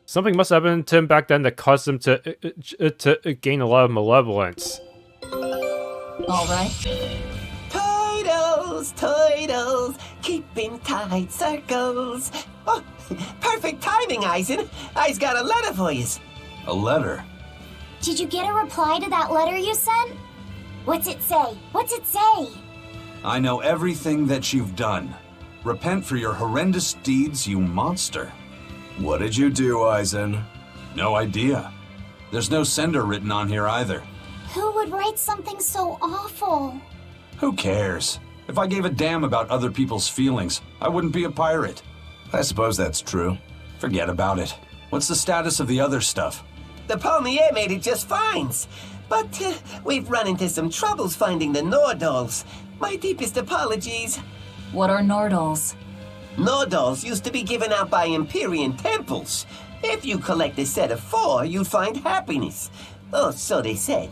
Something must have happened to him back then that caused him to gain a lot of malevolence. All right. Toidles, keeping tight circles. Oh, perfect timing, Eisen. I's got a letter for you. A letter? Did you get a reply to that letter you sent? What's it say? What's it say? I know everything that you've done. Repent for your horrendous deeds, you monster. What did you do, Eisen? No idea. There's no sender written on here either. Who would write something so awful? Who cares? If I gave a damn about other people's feelings, I wouldn't be a pirate. I suppose that's true. Forget about it. What's the status of the other stuff? The Palmier made it just fine. But we've run into some troubles finding the Nordals. My deepest apologies. What are Nordals? Nordals used to be given out by Empyrean temples. If you collect a set of 4, you'd find happiness. Oh, so they said.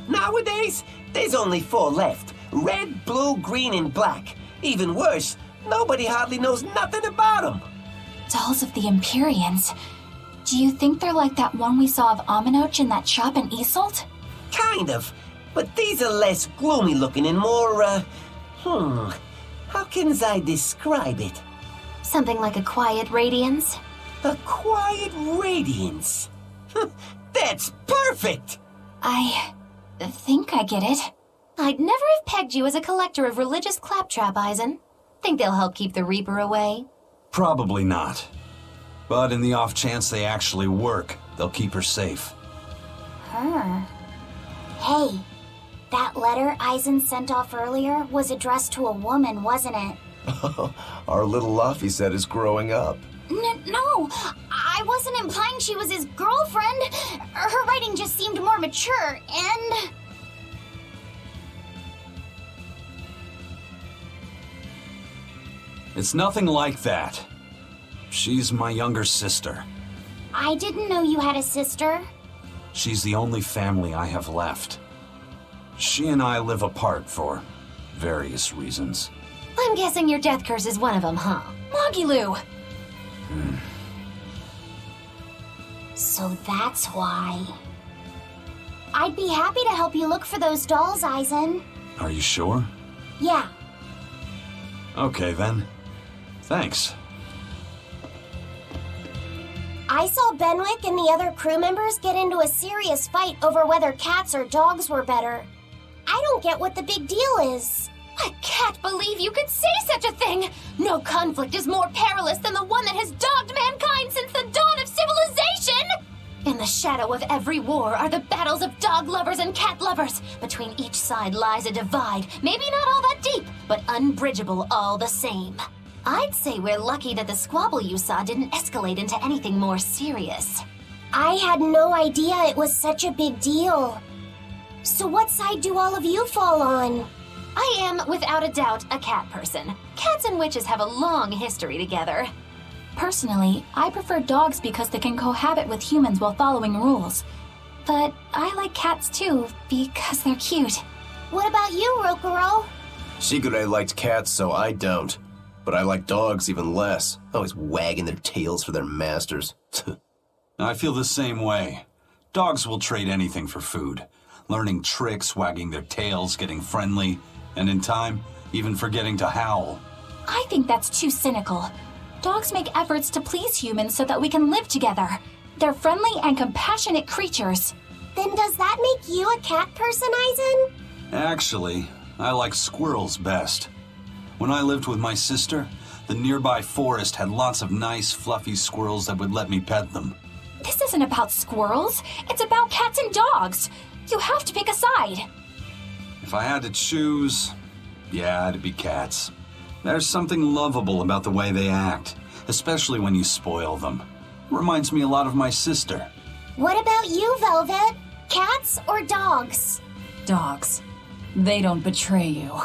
Nowadays, there's only 4 left. Red, blue, green, and black. Even worse, nobody hardly knows nothing about them. Dolls of the Empyreans. Do you think they're like that one we saw of Aminoch in that shop in Isolt? Kind of. But these are less gloomy looking and more, how can I describe it? Something like a quiet radiance? A quiet radiance. That's perfect! I think I get it. I'd never have pegged you as a collector of religious claptrap, Eisen. Think they'll help keep the Reaper away? Probably not. But in the off chance they actually work, they'll keep her safe. Her? Hey, that letter Eisen sent off earlier was addressed to a woman, wasn't it? Our little Laphicet is growing up. No, I wasn't implying she was his girlfriend. Her writing just seemed more mature, and... It's nothing like that. She's my younger sister. I didn't know you had a sister. She's the only family I have left. She and I live apart for various reasons. I'm guessing your death curse is one of them, huh? Mogilu! So that's why. I'd be happy to help you look for those dolls, Eisen. Are you sure? Yeah. Okay then. Thanks. I saw Benwick and the other crew members get into a serious fight over whether cats or dogs were better. I don't get what the big deal is. I can't believe you could say such a thing! No conflict is more perilous than the one that has dogged mankind since the dawn of civilization! In the shadow of every war are the battles of dog lovers and cat lovers. Between each side lies a divide, maybe not all that deep, but unbridgeable all the same. I'd say we're lucky that the squabble you saw didn't escalate into anything more serious. I had no idea it was such a big deal. So what side do all of you fall on? I am, without a doubt, a cat person. Cats and witches have a long history together. Personally, I prefer dogs because they can cohabit with humans while following rules. But I like cats too, because they're cute. What about you, Rokuro? Shigure liked cats, so I don't. But I like dogs even less, always wagging their tails for their masters. I feel the same way. Dogs will trade anything for food. Learning tricks, wagging their tails, getting friendly, and in time, even forgetting to howl. I think that's too cynical. Dogs make efforts to please humans so that we can live together. They're friendly and compassionate creatures. Then does that make you a cat person, Aizen? Actually, I like squirrels best. When I lived with my sister, the nearby forest had lots of nice, fluffy squirrels that would let me pet them. This isn't about squirrels. It's about cats and dogs. You have to pick a side. If I had to choose, yeah, it'd be cats. There's something lovable about the way they act, especially when you spoil them. Reminds me a lot of my sister. What about you, Velvet? Cats or dogs? Dogs. They don't betray you.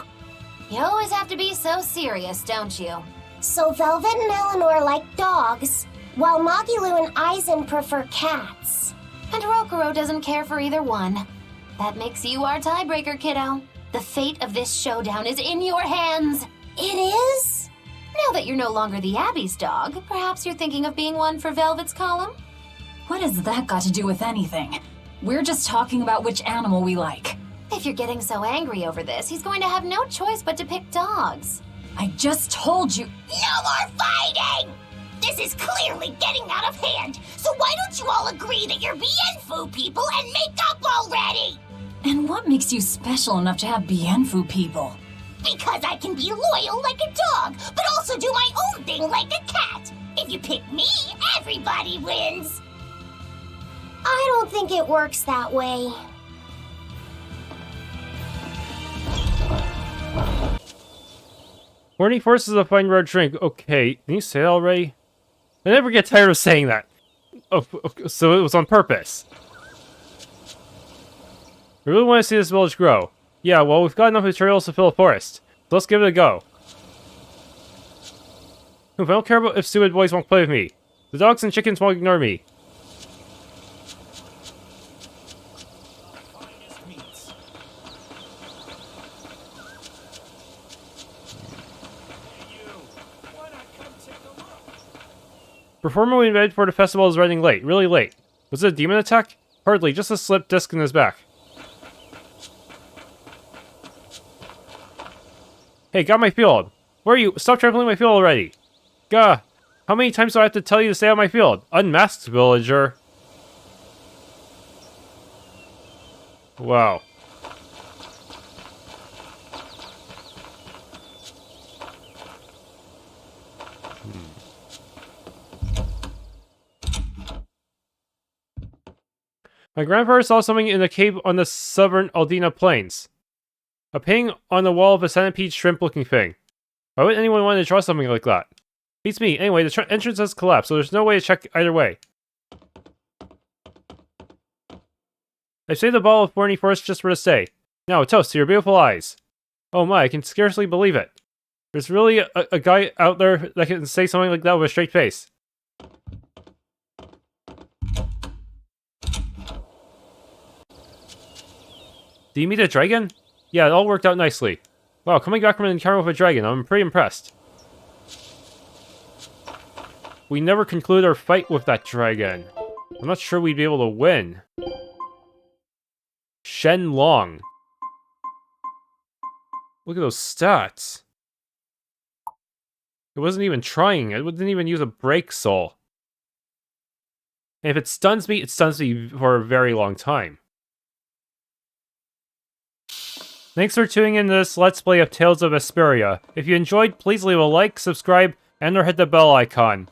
You always have to be so serious, don't you? So Velvet and Eleanor like dogs, while Magilu and Aizen prefer cats. And Rokuro doesn't care for either one. That makes you our tiebreaker, kiddo. The fate of this showdown is in your hands. It is? Now that you're no longer the Abbey's dog, perhaps you're thinking of being one for Velvet's column? What has that got to do with anything? We're just talking about which animal we like. If you're getting so angry over this, he's going to have no choice but to pick dogs. I just told you. No more fighting! This is clearly getting out of hand, so why don't you all agree that you're Bienfu people and make up already? And what makes you special enough to have Bienfu people? Because I can be loyal like a dog, but also do my own thing like a cat. If you pick me, everybody wins. I don't think it works that way. Horny Force is a fine road drink. Okay, can you say that already? I never get tired of saying that. Oh, so it was on purpose. I really want to see this village grow. Yeah, well, we've got enough materials to fill a forest. So let's give it a go. I don't care about if stupid boys won't play with me. The dogs and chickens won't ignore me. Performer we invited for the festival is running late, really late. Was it a demon attack? Hardly, just a slipped disc in his back. Hey, got my field. Where are you? Stop trampling my field already. Gah, how many times do I have to tell you to stay on my field? Unmasked villager. Wow. My grandfather saw something in a cave on the southern Aldina Plains. A painting on the wall of a centipede shrimp-looking thing. Why would anyone want to draw something like that? Beats me. Anyway, the entrance has collapsed, so there's no way to check either way. I saved the ball of thorny forest just for this day. Now, a toast to your beautiful eyes. Oh my, I can scarcely believe it. There's really a guy out there that can say something like that with a straight face. Did you meet a dragon? Yeah, it all worked out nicely. Wow, coming back from an encounter with a dragon, I'm pretty impressed. We never concluded our fight with that dragon. I'm not sure we'd be able to win. Shenlong. Look at those stats. It wasn't even trying. It didn't even use a break soul. And if it stuns me for a very long time. Thanks for tuning in to this Let's Play of Tales of Berseria. If you enjoyed, please leave a like, subscribe, and or hit the bell icon.